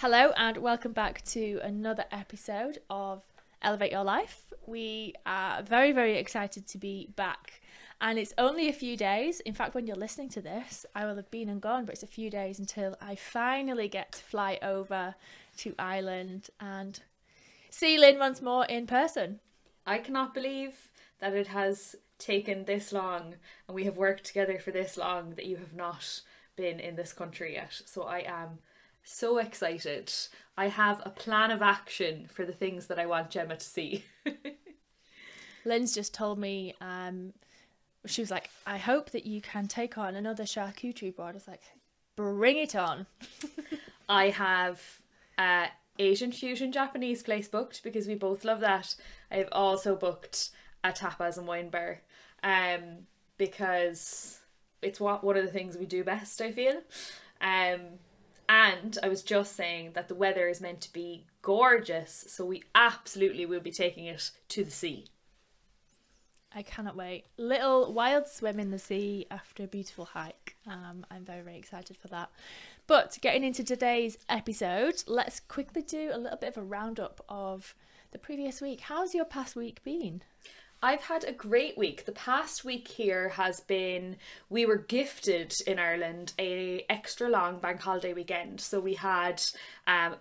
Hello and welcome back to another episode of Elevate Your Life. We are very, very excited to be back, and it's only a few days. In fact, when you're listening to this, I will have been and gone, but it's a few days until I finally get to fly over to Ireland and see Lynn once more in person. I cannot believe that it has taken this long and we have worked together for this long that you have not been in this country yet. So I am so excited. I have a plan of action for the things that I want Gemma to see. Lynn's just told me, she was like, I hope that you can take on another charcuterie board. I was like, bring it on. I have Asian fusion Japanese place booked because we both love that. I have also booked a tapas and wine bar because it's one of the things we do best, I feel. And I was just saying that the weather is meant to be gorgeous, so we absolutely will be taking it to the sea. I cannot wait. Little wild swim in the sea after a beautiful hike. I'm very, very excited for that. But getting into today's episode, let's quickly do a little bit of a roundup of the previous week. How's your past week been? I've had a great week. The past week here has been, we were gifted in Ireland a extra long bank holiday weekend. So we had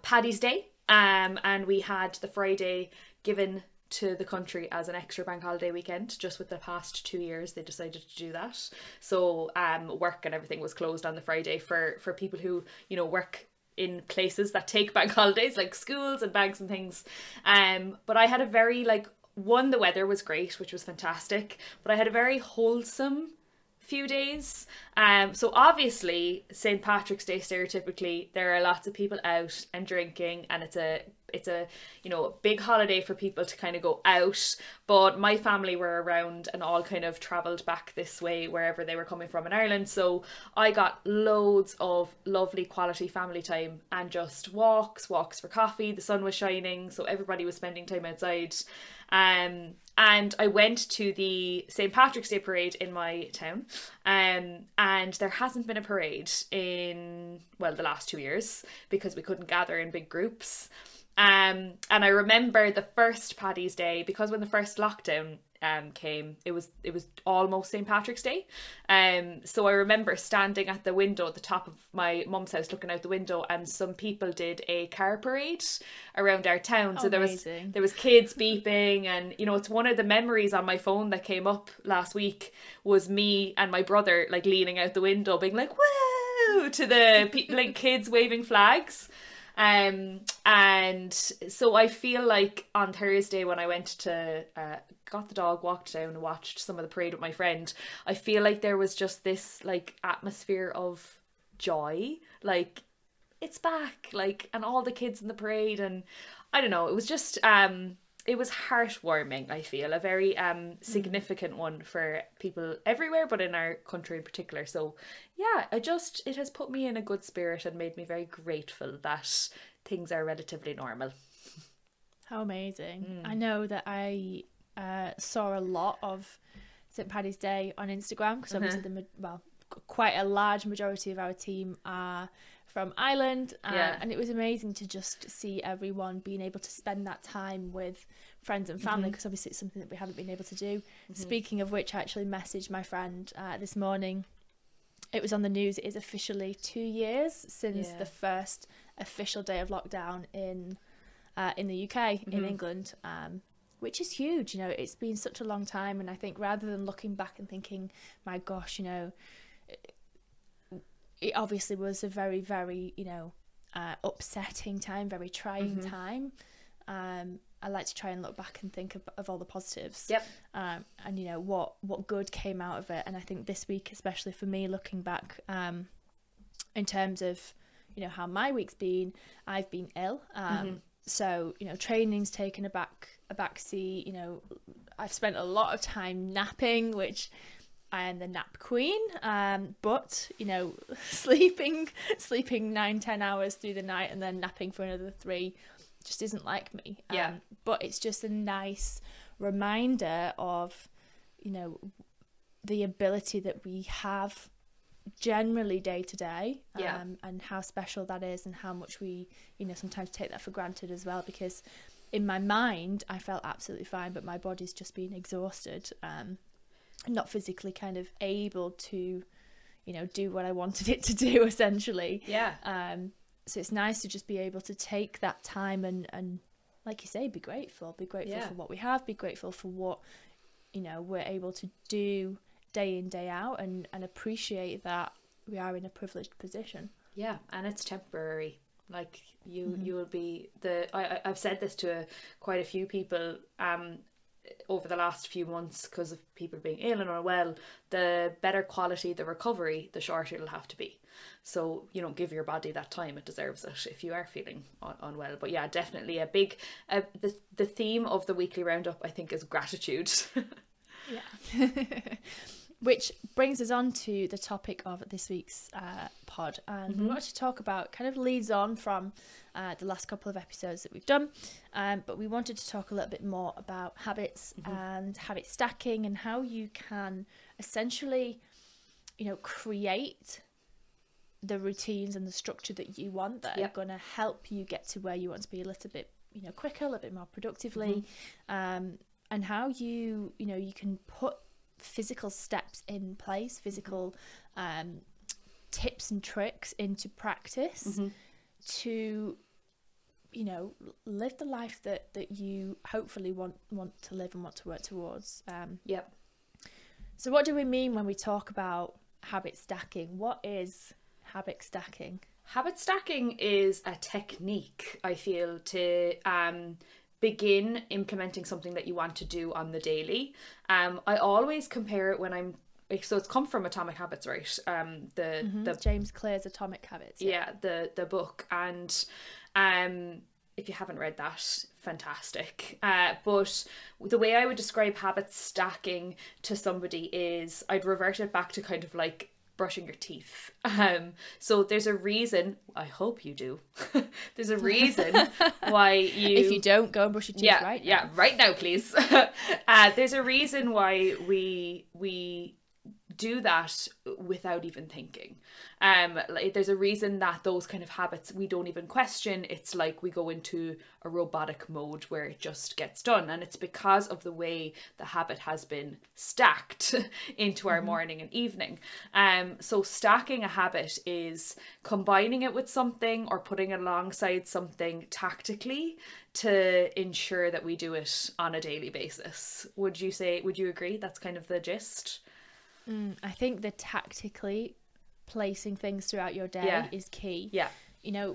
Paddy's Day and we had the Friday given to the country as an extra bank holiday weekend. Just with the past 2 years they decided to do that. So work and everything was closed on the Friday for people who, you know, work in places that take bank holidays like schools and banks and things. But I had a very the weather was great, which was fantastic, but I had a very wholesome few days. So obviously St. Patrick's Day, stereotypically there are lots of people out and drinking, and it's a big holiday for people to kind of go out, but my family were around and all kind of travelled back this way wherever they were coming from in Ireland, so I got loads of lovely quality family time and just walks for coffee. The sun was shining, so everybody was spending time outside. And I went to the St. Patrick's Day parade in my town, and there hasn't been a parade in, the last 2 years because we couldn't gather in big groups. And I remember the first Paddy's Day, because when the first lockdown came, it was almost St. Patrick's Day. So I remember standing at the window at the top of my mum's house looking out the window, and some people did a car parade around our town. So there was kids beeping, and it's one of the memories on my phone that came up last week was me and my brother leaning out the window being like woo to the kids waving flags. And so I feel like on Thursday when I went to got the dog, walked down and watched some of the parade with my friend, I feel like there was just this atmosphere of joy, it's back, and all the kids in the parade, and I don't know, it was just it was heartwarming. I feel a very significant one for people everywhere, but in our country in particular. So yeah, it has put me in a good spirit and made me very grateful that things are relatively normal. How amazing. I know that I saw a lot of St. Paddy's Day on Instagram because obviously quite a large majority of our team are from Ireland, and it was amazing to just see everyone being able to spend that time with friends and family, because obviously it's something that we haven't been able to do. Speaking of which, I actually messaged my friend this morning. It was on the news. It is officially 2 years since the first official day of lockdown in the UK, in England, which is huge. It's been such a long time, and I think rather than looking back and thinking, my gosh, it obviously was a very, very, upsetting time, very trying time. I like to try and look back and think of all the positives. Yep. And what good came out of it. And I think this week, especially for me, looking back, in terms of how my week's been, I've been ill. So training's taken a back seat. I've spent a lot of time napping, which I am the nap queen, but sleeping 9-10 hours through the night and then napping for another 3 just isn't like me. But it's just a nice reminder of the ability that we have generally day to day, Yeah. and how special that is, and how much we, you know, sometimes take that for granted as well, because in my mind I felt absolutely fine, but my body's just been exhausted, not physically kind of able to, you know, do what I wanted it to do, essentially. Yeah. So it's nice to just be able to take that time and like you say, be grateful for what we have, be grateful for what, you know, we're able to do day in, day out, and appreciate that we are in a privileged position. Yeah, and it's temporary. Like you will be I've said this to quite a few people over the last few months, because of people being ill and unwell. The better quality the recovery, the shorter it'll have to be. So, you know, give your body that time, it deserves it if you are feeling unwell. But yeah, definitely a big the theme of the weekly roundup, I think, is gratitude. Yeah. Which brings us on to the topic of this week's pod, and we want to talk about, kind of leads on from the last couple of episodes that we've done, but we wanted to talk a little bit more about habits and habit stacking, and how you can essentially, you know, create the routines and the structure that you want, that are going to help you get to where you want to be a little bit, you know, quicker, a little bit more productively, and how you know, you can put physical steps in place, physical tips and tricks into practice to, you know, live the life that you hopefully want to live and want to work towards. So what do we mean when we talk about habit stacking? What is habit stacking? Habit stacking is a technique, I feel, to begin implementing something that you want to do on the daily. I always compare it when so it's come from Atomic Habits, right? The James Clear's Atomic Habits. Yeah, the book. And if you haven't read that, fantastic. But the way I would describe habit stacking to somebody is, I'd revert it back to kind of like brushing your teeth. So there's a reason, I hope you do. There's a reason why you... If you don't, go and brush your teeth right now. Yeah, right now, please. There's a reason why we do that without even thinking. Like, there's a reason that those kind of habits we don't even question. It's like we go into a robotic mode where it just gets done, and it's because of the way the habit has been stacked into our morning and evening. So stacking a habit is combining it with something or putting it alongside something tactically to ensure that we do it on a daily basis. Would you agree that's kind of the gist? I think the tactically placing things throughout your day is key. Yeah. You know,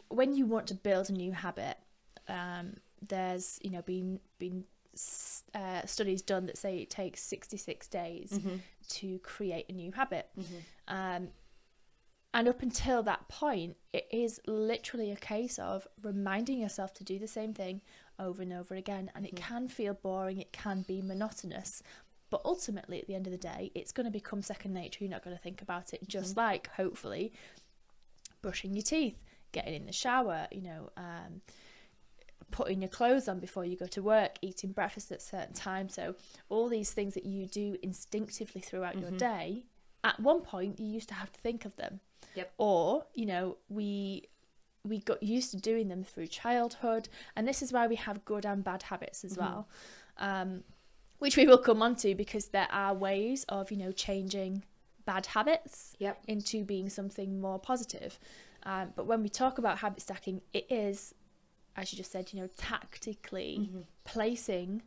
when you want to build a new habit, there's, you know, been studies done that say it takes 66 days to create a new habit. And up until that point, it is literally a case of reminding yourself to do the same thing over and over again. And it can feel boring, it can be monotonous. But ultimately, at the end of the day, it's going to become second nature. You're not going to think about it. Just like, hopefully, brushing your teeth, getting in the shower, you know, putting your clothes on before you go to work, eating breakfast at a certain time. So all these things that you do instinctively throughout your day, at one point, you used to have to think of them. Yep. Or, you know, we got used to doing them through childhood. And this is why we have good and bad habits as well. Which we will come on to, because there are ways of, you know, changing bad habits into being something more positive. But when we talk about habit stacking, it is, as you just said, you know, tactically placing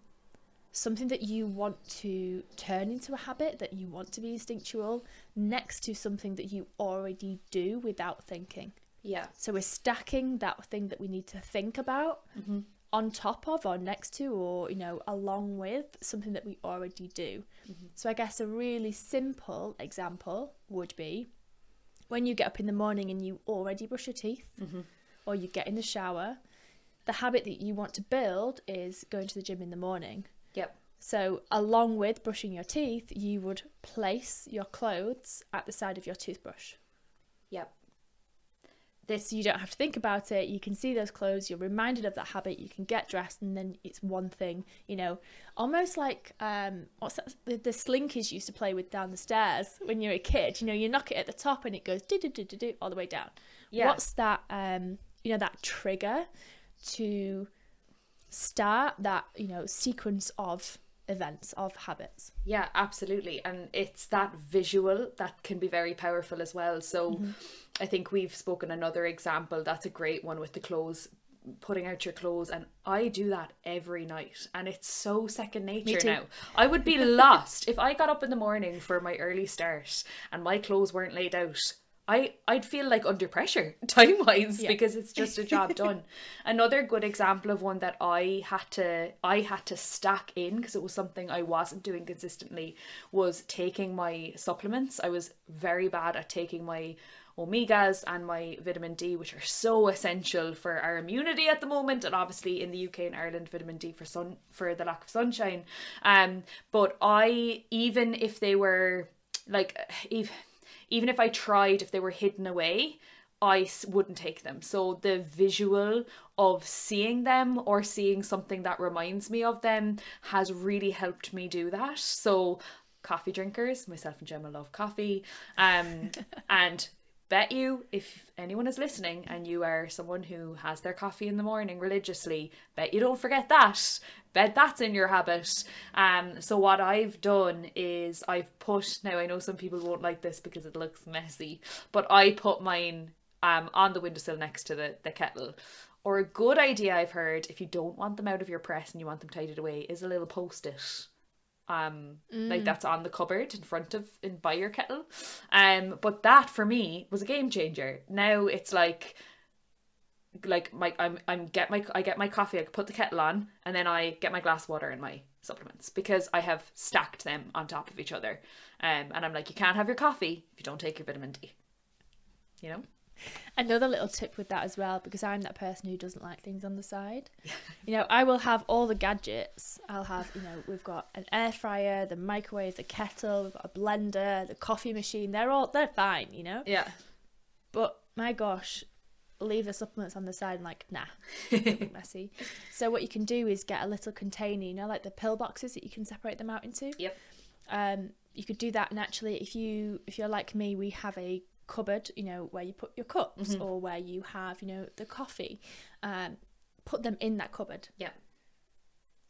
something that you want to turn into a habit, that you want to be instinctual, next to something that you already do without thinking. Yeah. So we're stacking that thing that we need to think about on top of, or next to, or, you know, along with something that we already do. So I guess a really simple example would be when you get up in the morning and you already brush your teeth, or you get in the shower, the habit that you want to build is going to the gym in the morning. Yep. So along with brushing your teeth, you would place your clothes at the side of your toothbrush. Yep. this, you don't have to think about it. You can see those clothes, you're reminded of that habit, you can get dressed, and then it's one thing, you know, almost like what's that, the slinkies you used to play with down the stairs when you're a kid. You know, you knock it at the top and it goes do do do do do all the way down. Yeah. What's that you know, that trigger to start that, you know, sequence of events, of habits? Yeah, absolutely. And it's that visual that can be very powerful as well. So I think we've spoken another example that's a great one with the clothes, putting out your clothes, and I do that every night, and it's so second nature now. I would be lost if I got up in the morning for my early start and my clothes weren't laid out. I'd feel like under pressure time-wise, because it's just a job done. Another good example of one that I had to stack in because it was something I wasn't doing consistently was taking my supplements. I was very bad at taking my omegas and my vitamin D, which are so essential for our immunity at the moment, and obviously in the UK and Ireland, vitamin D for the lack of sunshine. But even if they were like, even if I tried, if they were hidden away, I wouldn't take them. So the visual of seeing them or seeing something that reminds me of them has really helped me do that. So coffee drinkers, myself and Gemma love coffee, and bet you, if anyone is listening and you are someone who has their coffee in the morning religiously, bet you don't forget that. Bet that's in your habit. So what I've done is I've put, now I know some people won't like this because it looks messy, but I put mine on the windowsill next to the kettle. Or a good idea I've heard, if you don't want them out of your press and you want them tidied away, is a little post-it. Like that's on the cupboard in front of by your kettle. But that for me was a game changer. Now it's like I get my coffee, I put the kettle on, and then I get my glass of water and my supplements, because I have stacked them on top of each other. And I'm like, you can't have your coffee if you don't take your vitamin D. You know? Another little tip with that as well, because I'm that person who doesn't like things on the side. You know, I will have all the gadgets. I'll have, you know, we've got an air fryer, the microwave, the kettle, we've got a blender, the coffee machine. They're fine, you know? Yeah. But my gosh, leave the supplements on the side and like, nah, it'll be messy. So what you can do is get a little container, you know, like the pill boxes that you can separate them out into. Yep. You could do that, and actually if you're like me, we have a cupboard, you know, where you put your cups, or where you have, you know, the coffee, put them in that cupboard. Yeah.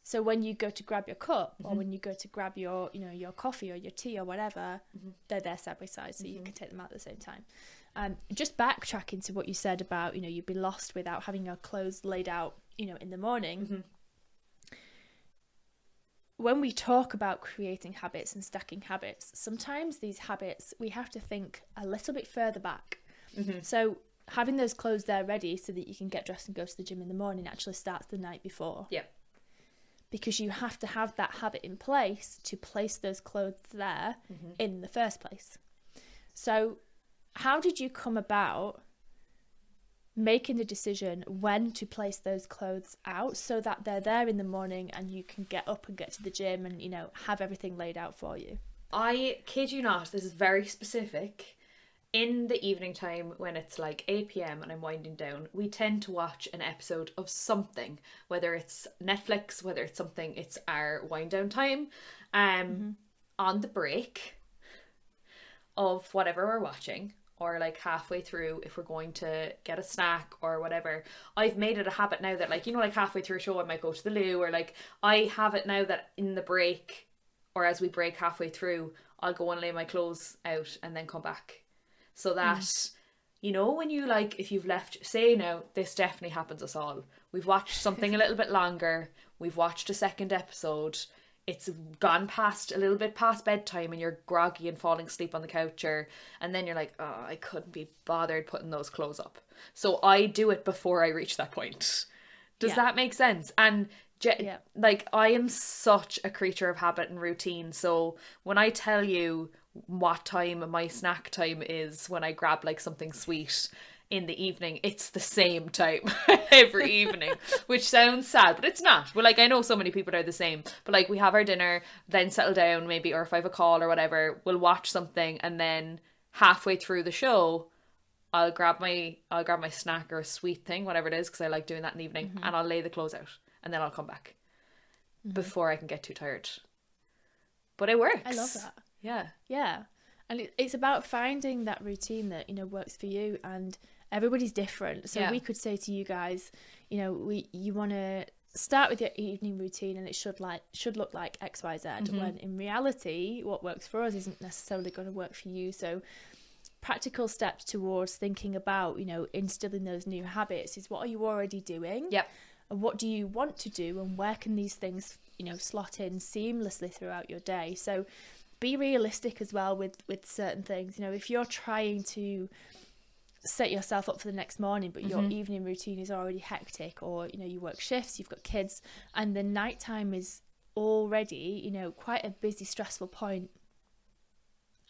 So when you go to grab your cup, or when you go to grab your, you know, your coffee or your tea or whatever, they're there side by side, so you can take them out at the same time. Just backtracking to what you said about, you know, you'd be lost without having your clothes laid out, you know, in the morning. When we talk about creating habits and stacking habits, sometimes these habits, we have to think a little bit further back. So having those clothes there ready so that you can get dressed and go to the gym in the morning actually starts the night before. Yeah. Because you have to have that habit in place to place those clothes there in the first place. So how did you come about making the decision when to place those clothes out so that they're there in the morning and you can get up and get to the gym and, you know, have everything laid out for you? I kid you not, this is very specific. In the evening time, when it's like 8 p.m. and I'm winding down, we tend to watch an episode of something, whether it's Netflix, whether it's something, it's our wind down time. On the break of whatever we're watching, or like halfway through if we're going to get a snack or whatever, I've made it a habit now that, like, you know, like halfway through a show I might go to the loo, or like I have it now that in the break, or as we break halfway through, I'll go and lay my clothes out and then come back. So that, you know, when you, like, if you've left, say now, this definitely happens us all, we've watched something a little bit longer, we've watched a second episode, it's gone past a little bit past bedtime and you're groggy and falling asleep on the couch, and then you're like, oh, I couldn't be bothered putting those clothes up. So I do it before I reach that point. Does that make sense? And like, I am such a creature of habit and routine. So when I tell you what time my snack time is, when I grab like something sweet in the evening, it's the same time every evening, which sounds sad, but it's not. Well, like, I know so many people are the same, but like, we have our dinner, then settle down maybe, or if I have a call or whatever, we'll watch something, and then halfway through the show, I'll grab my snack or a sweet thing, whatever it is, because I like doing that in the evening, and I'll lay the clothes out, and then I'll come back before I can get too tired. But it works. I love that. Yeah. Yeah. And it's about finding that routine that, you know, works for you, and everybody's different. So we could say to you guys, you know, you want to start with your evening routine and it should look like XYZ, when in reality what works for us isn't necessarily going to work for you. So practical steps towards thinking about, you know, instilling those new habits is, what are you already doing? Yep. And what do you want to do, and where can these things, you know, slot in seamlessly throughout your day? So be realistic as well with certain things. You know, if you're trying to set yourself up for the next morning, but your evening routine is already hectic, or, you know, you work shifts, you've got kids, and the nighttime is already, you know, quite a busy, stressful point,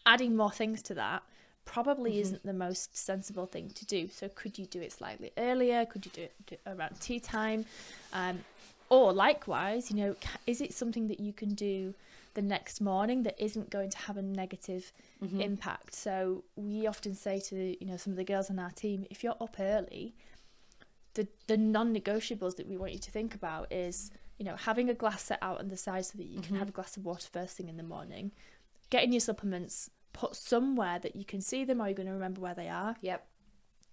adding more things to that probably isn't the most sensible thing to do. So could you do it slightly earlier? Could you do it around tea time? Or likewise, you know, is it something that you can do the next morning that isn't going to have a negative impact? So we often say to, you know, some of the girls on our team, if you're up early, the non-negotiables that we want you to think about is, you know, having a glass set out on the side so that you can have a glass of water first thing in the morning, getting your supplements put somewhere that you can see them, or you're going to remember where they are. Yep.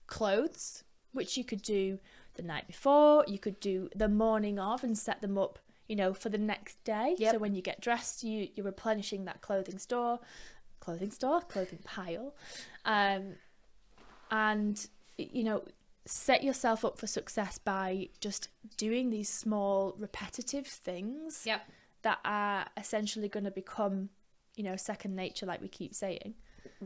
Clothes, which you could do the night before, you could do the morning of and set them up, you know, for the next day. Yep. So when you get dressed, you're replenishing that clothing pile, and, you know, set yourself up for success by just doing these small repetitive things that are essentially going to become, you know, second nature, like we keep saying.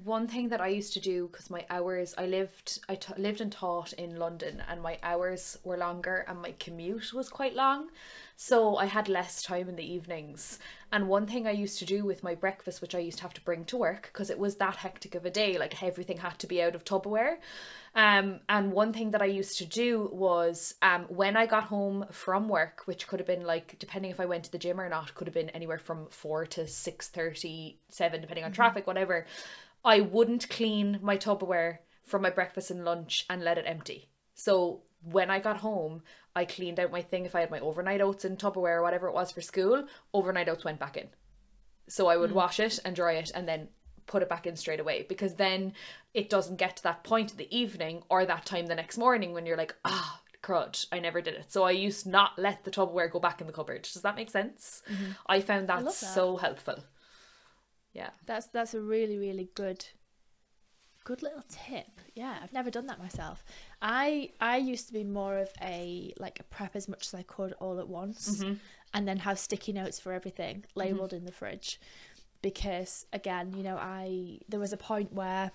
One thing that I used to do, because my hours, I lived and taught in London, and my hours were longer and my commute was quite long, so I had less time in the evenings. And one thing I used to do with my breakfast, which I used to have to bring to work because it was that hectic of a day, like everything had to be out of Tupperware. And one thing that I used to do was, when I got home from work, which could have been, like, depending if I went to the gym or not, could have been anywhere from 4 to 6:30, 7, depending on traffic, whatever, I wouldn't clean my Tupperware from my breakfast and lunch and let it empty. So when I got home, I cleaned out my thing. If I had my overnight oats in Tupperware or whatever it was for school, overnight oats went back in. So I would wash it and dry it and then put it back in straight away, because then it doesn't get to that point in the evening or that time the next morning when you're like, crud, I never did it. So I used to not let the Tupperware go back in the cupboard. Does that make sense? I found that so helpful. Yeah, that's a really, really good little tip. Yeah, I've never done that myself. I used to be more of a prep as much as I could all at once, and then have sticky notes for everything labelled in the fridge, because again, you know, there was a point where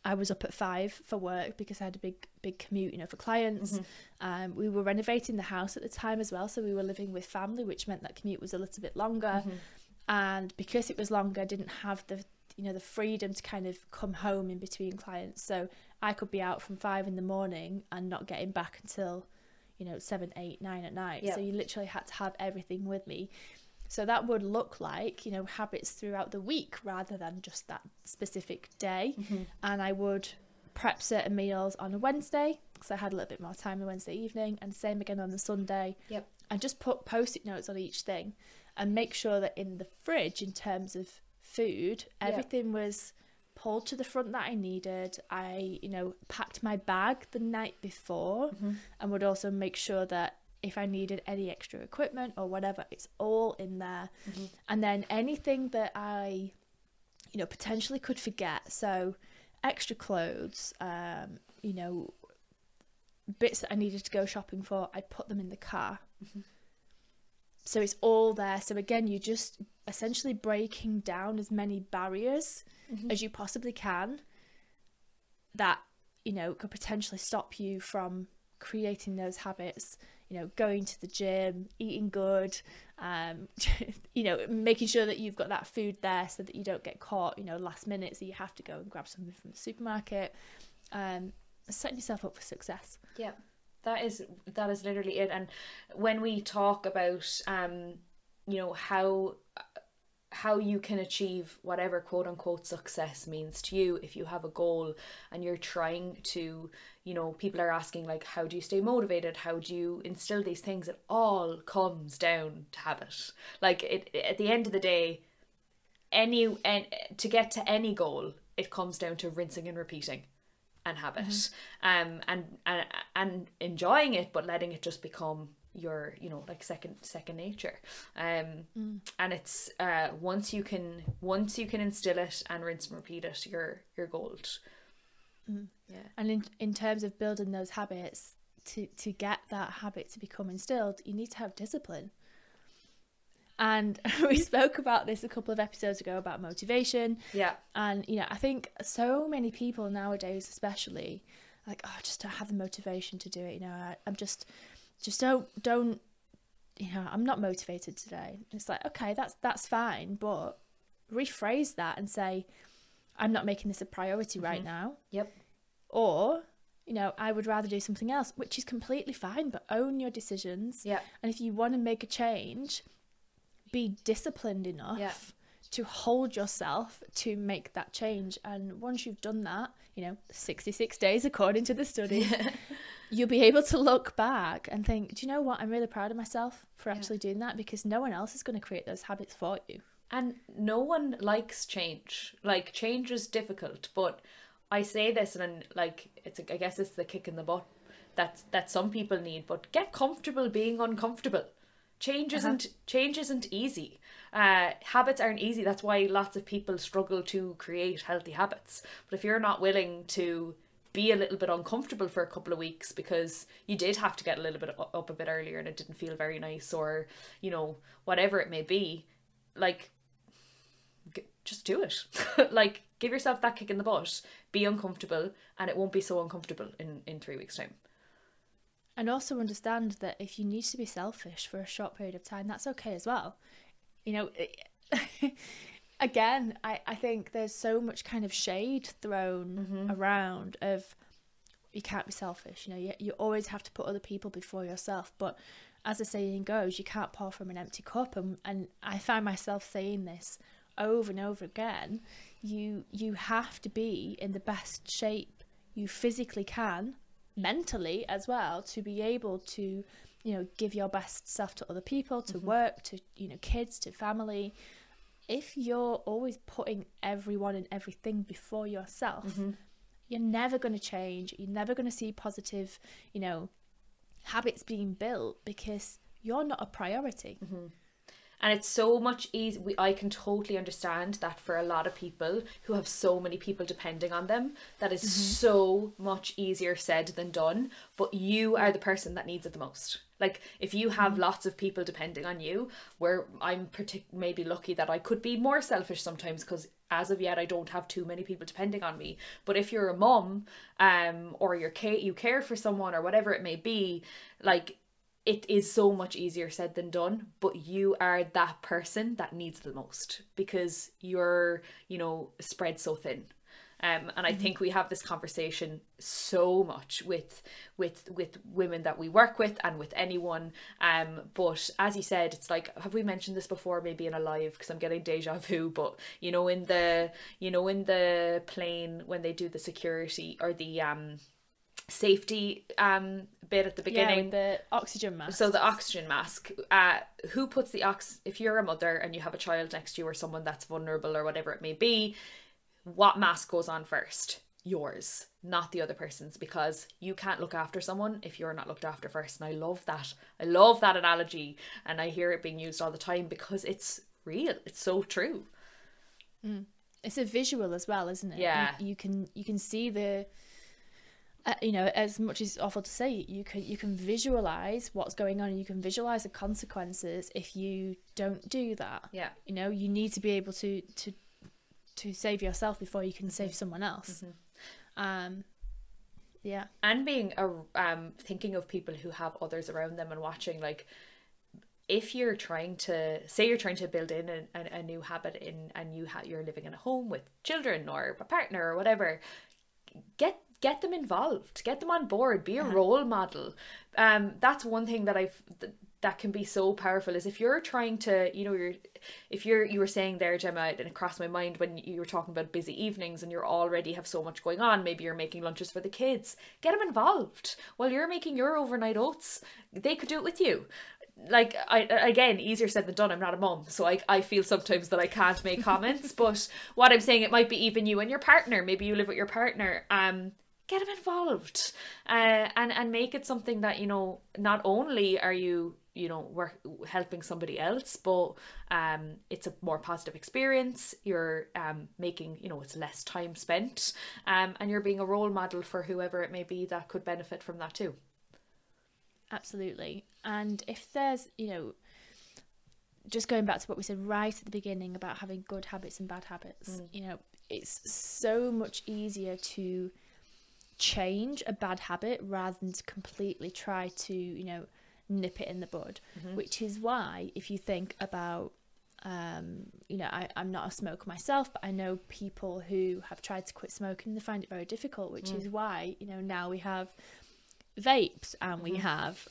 I was up at 5 for work because I had a big commute, you know, for clients. We were renovating the house at the time as well, so we were living with family, which meant that commute was a little bit longer. And because it was longer, I didn't have the freedom to kind of come home in between clients. So I could be out from 5 in the morning and not getting back until, you know, 7, 8, 9 at night. Yep. So you literally had to have everything with me. So that would look like, you know, habits throughout the week rather than just that specific day. And I would prep certain meals on a Wednesday because I had a little bit more time on Wednesday evening, and same again on the Sunday. Yep. And just put post-it notes on each thing and make sure that in the fridge, in terms of food, everything was pulled to the front that I needed. I, you know, packed my bag the night before, and would also make sure that if I needed any extra equipment or whatever, it's all in there. And then anything that I, you know, potentially could forget, so extra clothes, you know, bits that I needed to go shopping for, I'd put them in the car. So it's all there. So again, you're just essentially breaking down as many barriers as you possibly can that, you know, could potentially stop you from creating those habits, you know, going to the gym, eating good, you know, making sure that you've got that food there so that you don't get caught, you know, last minute, so you have to go and grab something from the supermarket, setting yourself up for success. Yeah. That is literally it. And when we talk about, you know, how how you can achieve whatever quote unquote success means to you. If you have a goal and you're trying to, you know, people are asking like, how do you stay motivated? How do you instill these things? It all comes down to habit. Like it at the end of the day, to get to any goal, it comes down to rinsing and repeating and habit. And enjoying it, but letting it just become your, you know, like second nature. And it's once you can instill it and rinse and repeat it, you're gold. Yeah. And in terms of building those habits, to get that habit to become instilled, you need to have discipline. And we spoke about this a couple of episodes ago about motivation. Yeah. And, you know, I think so many people nowadays, especially, like, oh, I just don't have the motivation to do it. You know, I'm just don't, you know, I'm not motivated today. It's like, okay, that's fine. But rephrase that and say, I'm not making this a priority right now. Yep. Or, you know, I would rather do something else, which is completely fine, but own your decisions. Yeah. And if you want to make a change, be disciplined enough to hold yourself to make that change. And once you've done that, you know, 66 days according to the study, you'll be able to look back and think, do you know what, I'm really proud of myself for actually doing that, because no one else is going to create those habits for you. And no one likes change. Like, change is difficult, but I say this, and like, I guess it's the kick in the butt that some people need, but get comfortable being uncomfortable. Change isn't easy. Habits aren't easy. That's why lots of people struggle to create healthy habits. But if you're not willing to be a little bit uncomfortable for a couple of weeks because you did have to get a little bit up a bit earlier and it didn't feel very nice, or, you know, whatever it may be, like, just do it. Like, give yourself that kick in the butt, be uncomfortable, and it won't be so uncomfortable in 3 weeks' time. And also understand that if you need to be selfish for a short period of time, that's okay as well. You know, again, I think there's so much kind of shade thrown around of, you can't be selfish. You know, you always have to put other people before yourself. But as the saying goes, you can't pour from an empty cup. And I find myself saying this over and over again. You have to be in the best shape you physically can, mentally as well, to be able to, you know, give your best self to other people, to work, to, you know, kids, to family. If you're always putting everyone and everything before yourself, you're never going to change. You're never going to see positive, you know, habits being built, because you're not a priority. And it's so much easier. I can totally understand that for a lot of people who have so many people depending on them, that is so much easier said than done. But you are the person that needs it the most. Like, if you have lots of people depending on you, where I'm maybe lucky that I could be more selfish sometimes, because as of yet I don't have too many people depending on me. But if you're a mum, or you care for someone, or whatever it may be, like, it is so much easier said than done, but you are that person that needs the most, because you're, you know, spread so thin. And I think we have this conversation so much with women that we work with and with anyone. But as you said, it's like, have we mentioned this before? Maybe in a live, because I'm getting deja vu. But in the plane when they do the security or the safety bit at the beginning, with the oxygen mask. So the oxygen mask, who puts the if you're a mother and you have a child next to you, or someone that's vulnerable or whatever it may be, what mask goes on first? Yours, not the other person's, because you can't look after someone if you're not looked after first. And I love that analogy, and I hear it being used all the time because it's real. It's so true. It's a visual as well, isn't it? Yeah. You can see the you know, as much as it's awful to say, you can visualize what's going on, and you can visualize the consequences if you don't do that. Yeah. You know, you need to be able to save yourself before you can save someone else. Yeah. And being thinking of people who have others around them and watching, like, if you're trying to build in a new habit and you're living in a home with children or a partner or whatever, get them involved, get them on board, be a role model. That's one thing that that can be so powerful is if you're trying to, you know, you were saying there, Gemma, and it crossed my mind when you were talking about busy evenings and you're already have so much going on. Maybe you're making lunches for the kids. Get them involved. While you're making your overnight oats, they could do it with you. Like, again, easier said than done. I'm not a mum, so I feel sometimes that I can't make comments. But what I'm saying, it might be even you and your partner. Maybe you live with your partner. Get them involved, and make it something that, you know, not only are you, you know, helping somebody else, but it's a more positive experience. You're making, you know, it's less time spent, and you're being a role model for whoever it may be that could benefit from that too. Absolutely. And if there's, you know, just going back to what we said right at the beginning about having good habits and bad habits, you know, it's so much easier to change a bad habit rather than to completely try to, you know, nip it in the bud, which is why if you think about, you know, I'm not a smoker myself, but I know people who have tried to quit smoking and they find it very difficult, which is why, you know, now we have vapes and we have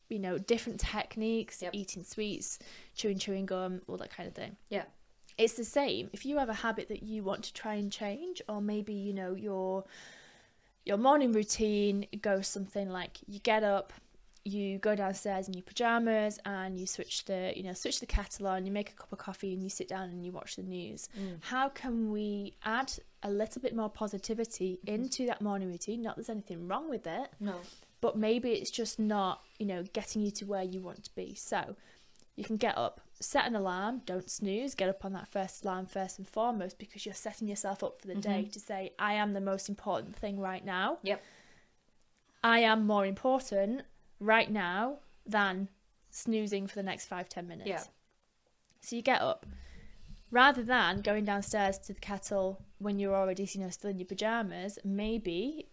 you know, different techniques, eating sweets, chewing gum, all that kind of thing. It's the same if you have a habit that you want to try and change, or maybe, you know, your morning routine goes something like you get up, you go downstairs in your pajamas and you switch the kettle on, you make a cup of coffee and you sit down and you watch the news. How can we add a little bit more positivity into that morning routine? Not that there's anything wrong with it, no, but maybe it's just not, you know, getting you to where you want to be. So you can get up, set an alarm, don't snooze, get up on that first alarm first and foremost, because you're setting yourself up for the day to say, I am the most important thing right now. I am more important right now than snoozing for the next 5-10 minutes. So you get up, rather than going downstairs to the kettle when you're already, you know, still in your pajamas. Maybe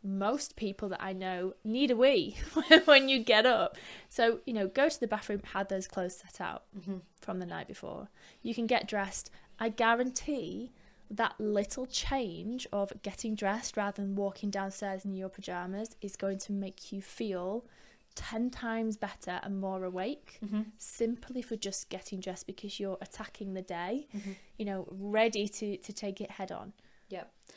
most people that I know need a wee when you get up. So, you know, go to the bathroom, have those clothes set out from the night before. You can get dressed. I guarantee that little change of getting dressed rather than walking downstairs in your pajamas is going to make you feel 10 times better and more awake, simply for just getting dressed, because you're attacking the day, you know, ready to take it head on.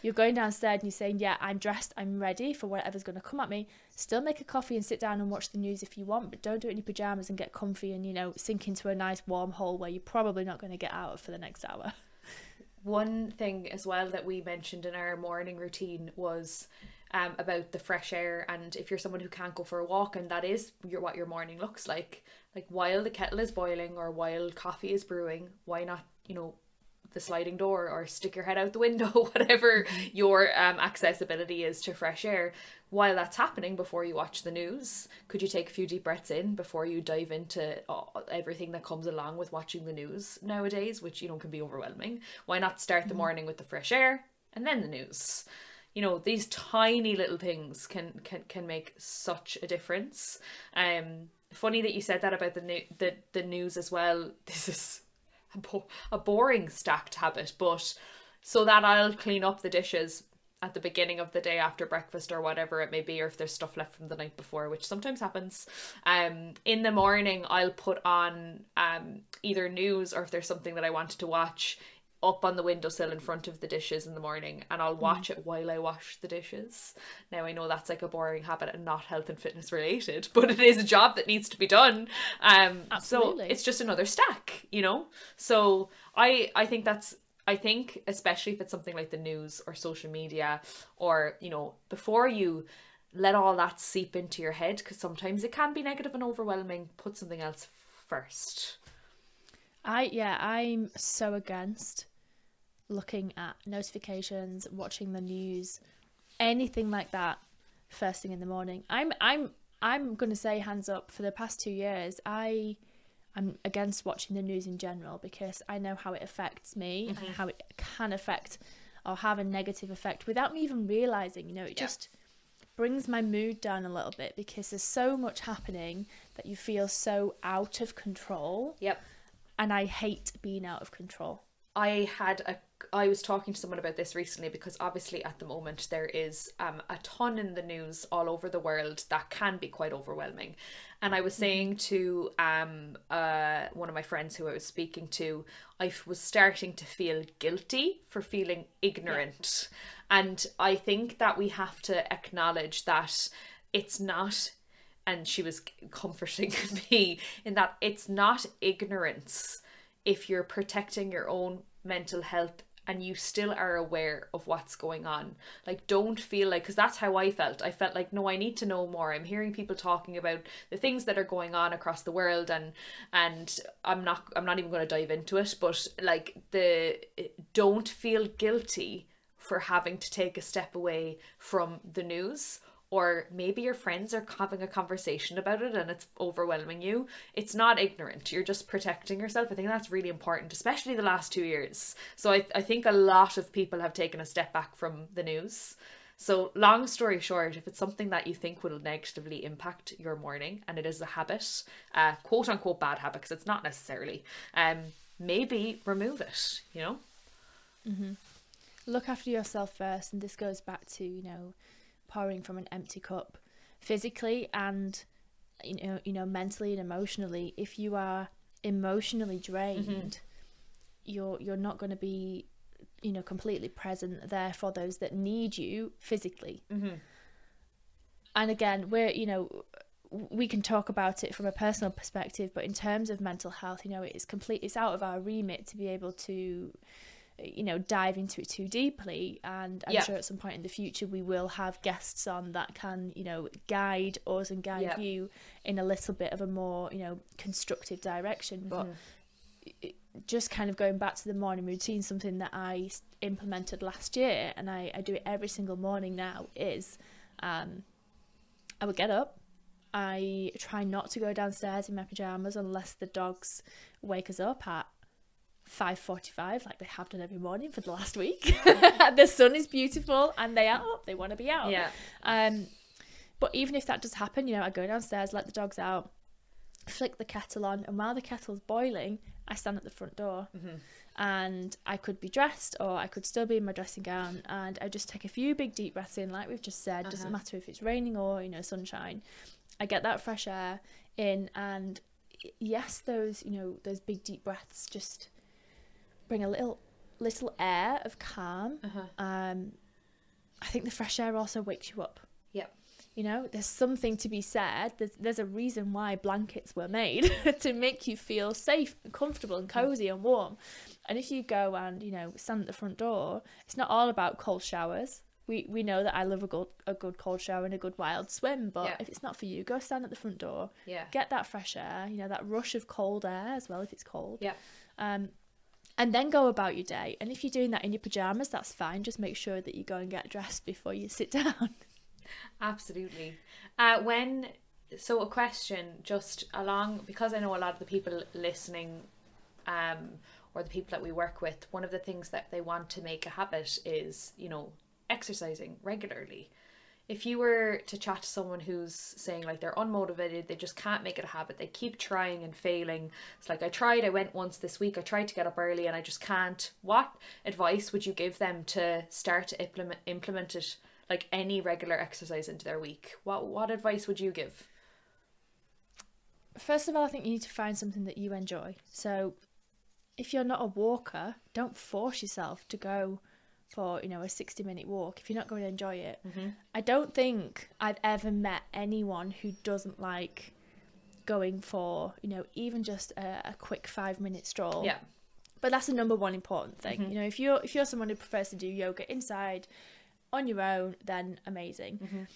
You're going downstairs and you're saying, yeah, I'm dressed, I'm ready for whatever's going to come at me. Still make a coffee and sit down and watch the news if you want, but don't do it in your pajamas and get comfy and, you know, sink into a nice warm hole where you're probably not going to get out of for the next hour. One thing as well that we mentioned in our morning routine was about the fresh air. And if you're someone who can't go for a walk, and that is what your morning looks like while the kettle is boiling or while coffee is brewing, why not, you know, the sliding door or stick your head out the window, whatever your accessibility is to fresh air. While that's happening, before you watch the news, could you take a few deep breaths in before you dive into everything that comes along with watching the news nowadays, which, you know, can be overwhelming? Why not start the morning with the fresh air and then the news? You know, these tiny little things can make such a difference. Funny that you said that about the news as well. This is a boring stacked habit, but so that I'll clean up the dishes at the beginning of the day after breakfast or whatever it may be, or if there's stuff left from the night before, which sometimes happens. In the morning I'll put on either news, or if there's something that I wanted to watch, up on the windowsill in front of the dishes in the morning, and I'll watch it while I wash the dishes. Now I know that's like a boring habit and not health and fitness related, but it is a job that needs to be done. Absolutely. So it's just another stack, you know. So I think especially if it's something like the news or social media, or, you know, before you let all that seep into your head, because sometimes it can be negative and overwhelming, put something else first. I'm so against looking at notifications, watching the news, anything like that first thing in the morning. I'm gonna say, hands up, for the past 2 years I'm against watching the news in general, because I know how it affects me and how it can affect or have a negative effect without me even realizing. You know, it just brings my mood down a little bit, because there's so much happening that you feel so out of control. And I hate being out of control. I was talking to someone about this recently, because obviously at the moment there is a ton in the news all over the world that can be quite overwhelming. And I was saying to one of my friends who I was speaking to, I was starting to feel guilty for feeling ignorant. Yeah. And I think that we have to acknowledge that it's not, and she was comforting me in that it's not ignorance if you're protecting your own mental health and you still are aware of what's going on. Like, don't feel like, because that's how I felt. I felt like, no, I need to know more. I'm hearing people talking about the things that are going on across the world, and I'm not even going to dive into it, but like, don't feel guilty for having to take a step away from the news. Or maybe your friends are having a conversation about it and it's overwhelming you. It's not ignorant. You're just protecting yourself. I think that's really important, especially the last 2 years. So I think a lot of people have taken a step back from the news. So long story short, if it's something that you think will negatively impact your morning, and it is a habit, quote unquote bad habit, because it's not necessarily, maybe remove it, you know? Mm-hmm. Look after yourself first. And this goes back to, pouring from an empty cup, physically and mentally and emotionally. If you are emotionally drained, you're not going to be completely present there for those that need you physically. And again, we can talk about it from a personal perspective, but in terms of mental health, it's out of our remit to be able to dive into it too deeply. And I'm sure at some point in the future we will have guests on that can guide us and guide you in a little bit of a more constructive direction. But just kind of going back to the morning routine, something that I implemented last year, and I do it every single morning now, is I would get up. I try not to go downstairs in my pajamas unless the dogs wake us up at 5:45, like they have done every morning for the last week. The sun is beautiful and they are up, they want to be out. But even if that does happen, I go downstairs, let the dogs out, flick the kettle on, and while the kettle's boiling, I stand at the front door. And I could be dressed or I could still be in my dressing gown, and I just take a few big deep breaths in, like we've just said. Doesn't matter if it's raining or sunshine. I get that fresh air in, and yes, those big deep breaths just bring a little air of calm. I think the fresh air also wakes you up. There's something to be said. There's a reason why blankets were made to make you feel safe and comfortable and cozy and warm. And if you go and stand at the front door, it's not all about cold showers. We know that I love a good cold shower and a good wild swim, but if it's not for you, go stand at the front door. Get that fresh air, that rush of cold air as well if it's cold. And then go about your day. And if you're doing that in your pajamas, that's fine. Just make sure that you go and get dressed before you sit down. Absolutely. So a question just along, because I know a lot of the people listening, or the people that we work with, one of the things that they want to make a habit is, exercising regularly. If you were to chat to someone who's saying like they're unmotivated, they just can't make it a habit, they keep trying and failing. It's like, I went once this week, I tried to get up early and I just can't. What advice would you give them to start to implement it, like any regular exercise into their week? What advice would you give? First of all, I think you need to find something that you enjoy. So if you're not a walker, don't force yourself to go for a 60-minute walk if you're not going to enjoy it. I don't think I've ever met anyone who doesn't like going for even just a quick 5-minute stroll. But that's the number one important thing. If you're someone who prefers to do yoga inside on your own, then amazing.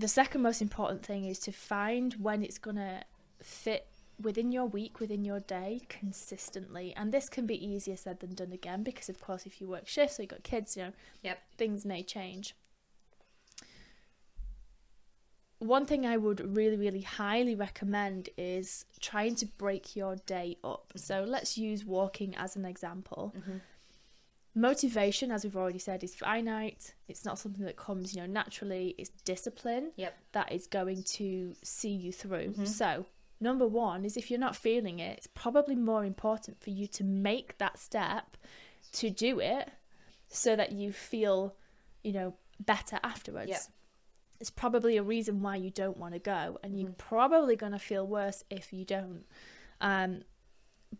The second most important thing is to find when it's gonna fit within your week, within your day, consistently. And this can be easier said than done again, because of course if you work shifts or you've got kids, things may change. One thing I would really, really highly recommend is trying to break your day up. So let's use walking as an example. Motivation, as we've already said, is finite. It's not something that comes naturally. It's discipline that is going to see you through. So number one is, if you're not feeling it, it's probably more important for you to make that step to do it so that you feel, you know, better afterwards. Yeah. It's probably a reason why you don't want to go, and you're probably going to feel worse if you don't.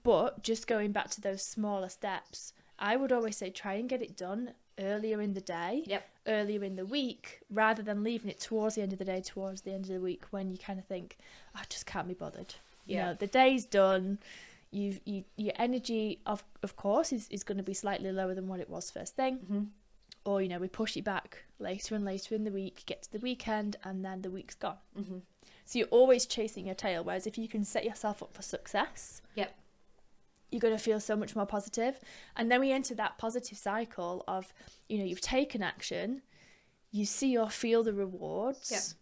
But just going back to those smaller steps, I would always say try and get it done earlier in the day, earlier in the week, rather than leaving it towards the end of the day, towards the end of the week, when you kind of think, I just can't be bothered. You know, the day's done. Your energy, of course, is going to be slightly lower than what it was first thing. Or, you know, we push it back later and later in the week, get to the weekend, and then the week's gone. So you're always chasing your tail, whereas if you can set yourself up for success, you're going to feel so much more positive. And then we enter that positive cycle of, you know, you've taken action, you see or feel the rewards,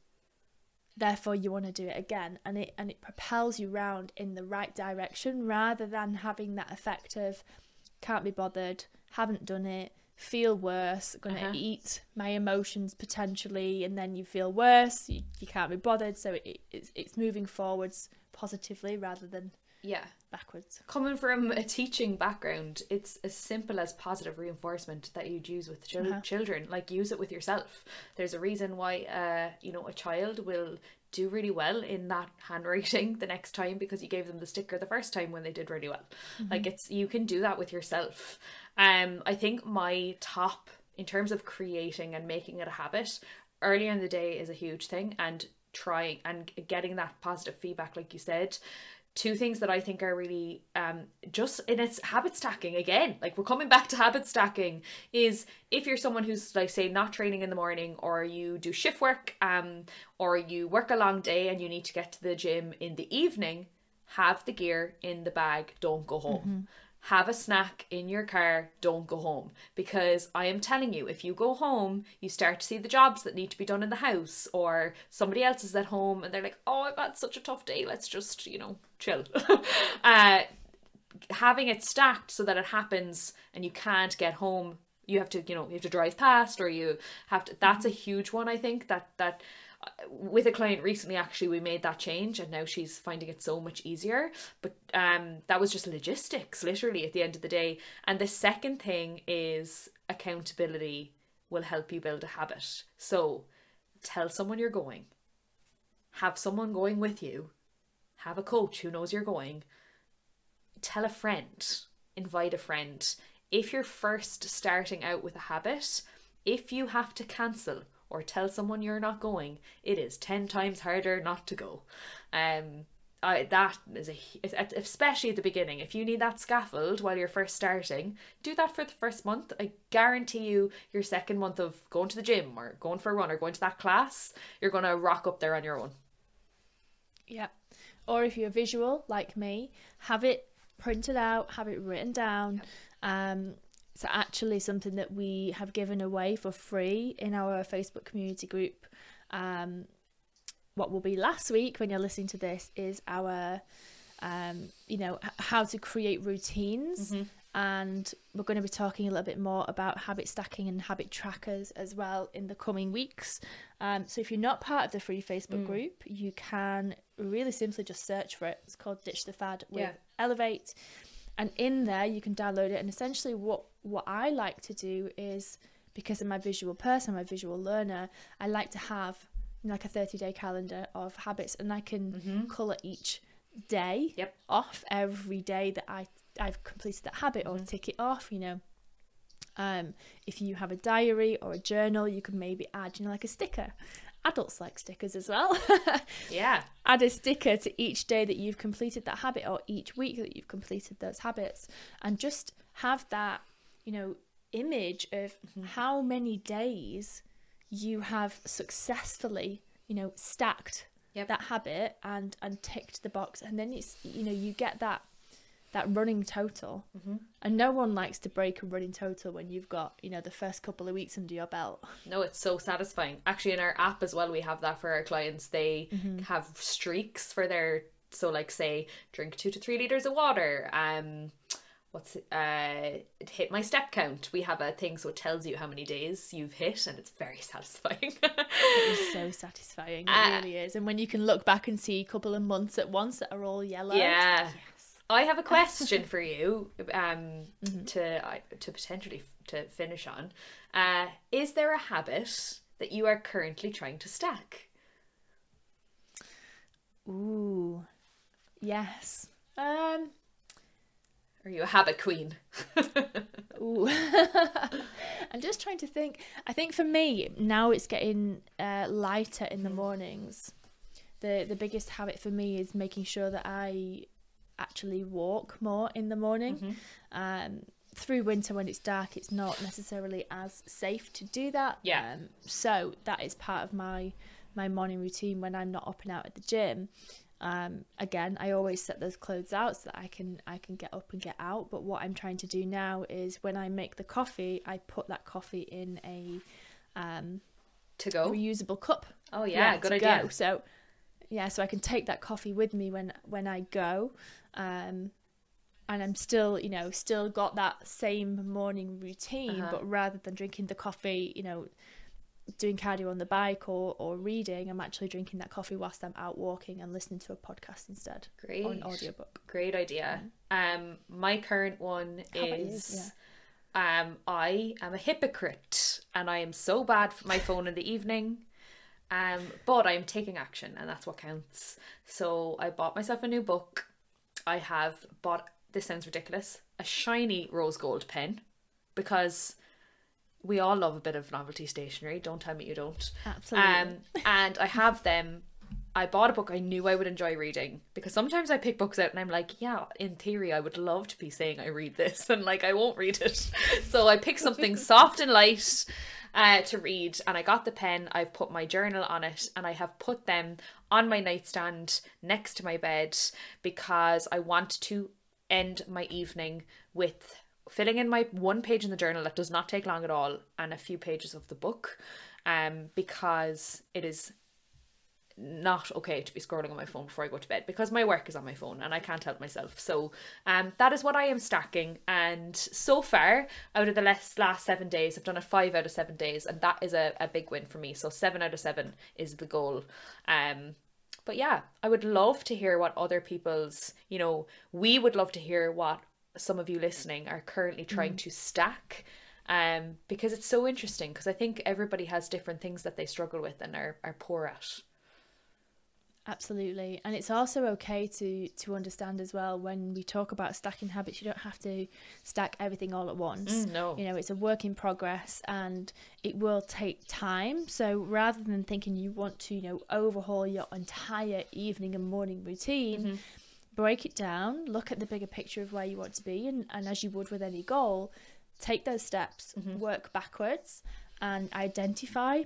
therefore you want to do it again, and it propels you round in the right direction, rather than having that effect of can't be bothered, haven't done it, feel worse, gonna eat my emotions potentially, and then you feel worse, you can't be bothered. So it's moving forwards positively rather than backwards. Coming from a teaching background, it's as simple as positive reinforcement that you'd use with children. Like, use it with yourself. There's a reason why you know, a child will do really well in that handwriting the next time because you gave them the sticker the first time when they did really well. Like, you can do that with yourself. I think my top, in terms of creating and making it a habit, earlier in the day is a huge thing, and trying and getting that positive feedback, like you said. Two things that I think are really just, and it's habit stacking again, like we're coming back to habit stacking, is if you're someone who's, like, say, not training in the morning, or you do shift work, or you work a long day and you need to get to the gym in the evening, have the gear in the bag, don't go home. Have a snack in your car, don't go home. Because I am telling you, if you go home, you start to see the jobs that need to be done in the house, or somebody else is at home and they're like, oh, I've had such a tough day, let's just, you know, chill. Having it stacked so that it happens and you can't get home, you have to, you know, you have to drive past, or you have to, that's a huge one. I think that with a client recently, actually, we made that change, and now she's finding it so much easier. But that was just logistics, literally, at the end of the day. And the second thing is accountability will help you build a habit. So tell someone you're going, have someone going with you, have a coach who knows you're going, tell a friend, invite a friend. If you're first starting out with a habit, if you have to cancel or tell someone you're not going, it is 10 times harder not to go. That is especially at the beginning. If you need that scaffold while you're first starting, do that for the first month. I guarantee you, your second month of going to the gym or going for a run or going to that class, you're going to rock up there on your own. Yeah. Or if you're visual like me, have it printed out, have it written down. It's actually something that we have given away for free in our Facebook community group. What will be last week when you're listening to this is our, you know, how to create routines. And we're going to be talking a little bit more about habit stacking and habit trackers as well in the coming weeks. So if you're not part of the free Facebook group, you can really simply just search for it. It's called Ditch the Fad with Elevate. And in there, you can download it. And essentially what I like to do is, because I'm a visual person, I'm a visual learner, I like to have like a 30-day calendar of habits, and I can colour each day off every day that I've completed that habit, or tick it off, you know. If you have a diary or a journal, you can maybe add, you know, like a sticker. Adults like stickers as well. Add a sticker to each day that you've completed that habit, or each week that you've completed those habits, and just have that, you know, image of how many days you have successfully, you know, stacked that habit and ticked the box. And then it's, you know, you get that running total. And no one likes to break a running total when you've got, you know, the first couple of weeks under your belt. No, it's so satisfying. Actually, in our app as well, we have that for our clients. They have streaks for their, so like, say, drink 2 to 3 liters of water, hit my step count. We have a thing so it tells you how many days you've hit, and it's very satisfying. It is so satisfying. It really is. And when you can look back and see a couple of months at once that are all yellow. Yeah. I have a question for you to potentially to finish on. Is there a habit that you are currently trying to stack? Ooh, yes. Are you a habit queen? Ooh. I'm just trying to think. I think for me, now it's getting lighter in the mornings. The biggest habit for me is making sure that I actually walk more in the morning. Through winter when it's dark, it's not necessarily as safe to do that. So that is part of my morning routine when I'm not up and out at the gym. Again, I always set those clothes out so that I can get up and get out. But what I'm trying to do now is when I make the coffee, I put that coffee in a to go reusable cup. Oh yeah, good idea. Go. So I can take that coffee with me when I go. And I'm still got that same morning routine, but rather than drinking the coffee, doing cardio on the bike or reading, I'm actually drinking that coffee whilst I'm out walking and listening to a podcast instead. Great. Or an audiobook. Great idea. My current one is I am a hypocrite and I am so bad for my phone in the evening. But I'm taking action and that's what counts. So I bought myself a new book. I have bought, this sounds ridiculous, a shiny rose gold pen, because we all love a bit of novelty stationery. Don't tell me you don't. Absolutely. And I have them. I bought a book I knew I would enjoy reading, because sometimes I pick books out and I'm like, yeah, in theory I would love to be saying I read this, and like I won't read it. So I picked something soft and light to read, and I got the pen. I've put my journal on it and I have put them on my nightstand next to my bed, because I want to end my evening with filling in my one page in the journal that does not take long at all and a few pages of the book, because it is not okay to be scrolling on my phone before I go to bed, because my work is on my phone and I can't help myself. So that is what I am stacking, and so far out of the last 7 days I've done it 5 out of 7 days, and that is a big win for me. So 7 out of 7 is the goal. But yeah, I would love to hear what other people's, we would love to hear what some of you listening are currently trying to stack, because it's so interesting, because I think everybody has different things that they struggle with and are poor at. Absolutely. And it's also okay to understand as well, when we talk about stacking habits, you don't have to stack everything all at once. No. It's a work in progress and it will take time. So rather than thinking you want to, overhaul your entire evening and morning routine, break it down, look at the bigger picture of where you want to be, and as you would with any goal, take those steps, work backwards and identify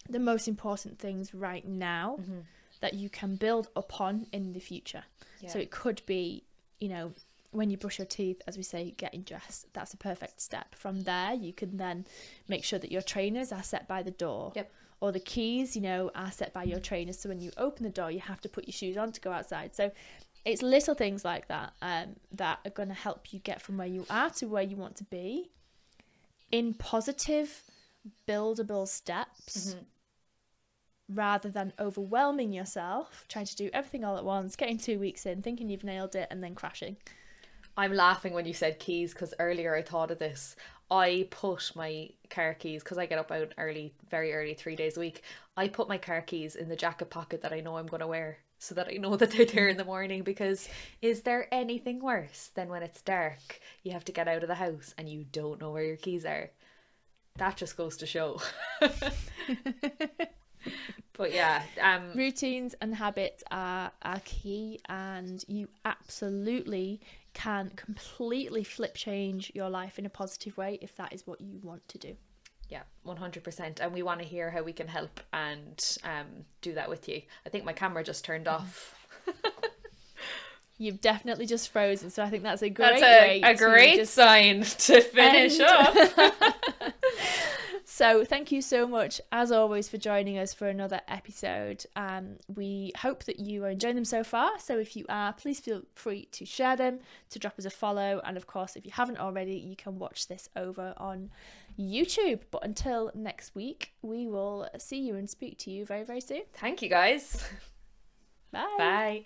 the most important things right now that you can build upon in the future. So it could be, when you brush your teeth, as we say, getting dressed. That's a perfect step. From there, you can then make sure that your trainers are set by the door. Or the keys, are set by your trainers. So when you open the door, you have to put your shoes on to go outside. So it's little things like that that are going to help you get from where you are to where you want to be in positive, buildable steps. Rather than overwhelming yourself, trying to do everything all at once, getting 2 weeks in, thinking you've nailed it, and then crashing. I'm laughing when you said keys, because earlier I thought of this. I put my car keys, because I get up out early, very early, 3 days a week. I put my car keys in the jacket pocket that I know I'm going to wear, so that I know that they're there in the morning, because is there anything worse than when it's dark, you have to get out of the house and you don't know where your keys are? That just goes to show. But yeah, routines and habits are key, and you absolutely can completely flip change your life in a positive way if that is what you want to do. Yeah, 100%. And we want to hear how we can help and do that with you. I think my camera just turned off. You've definitely just frozen, so I think that's a great sign to finish up. So thank you so much, as always, for joining us for another episode. We hope that you are enjoying them so far. So if you are, please feel free to share them, to drop us a follow. And of course, if you haven't already, you can watch this over on YouTube. But until next week, we will see you and speak to you very, very soon. Thank you, guys. Bye. Bye.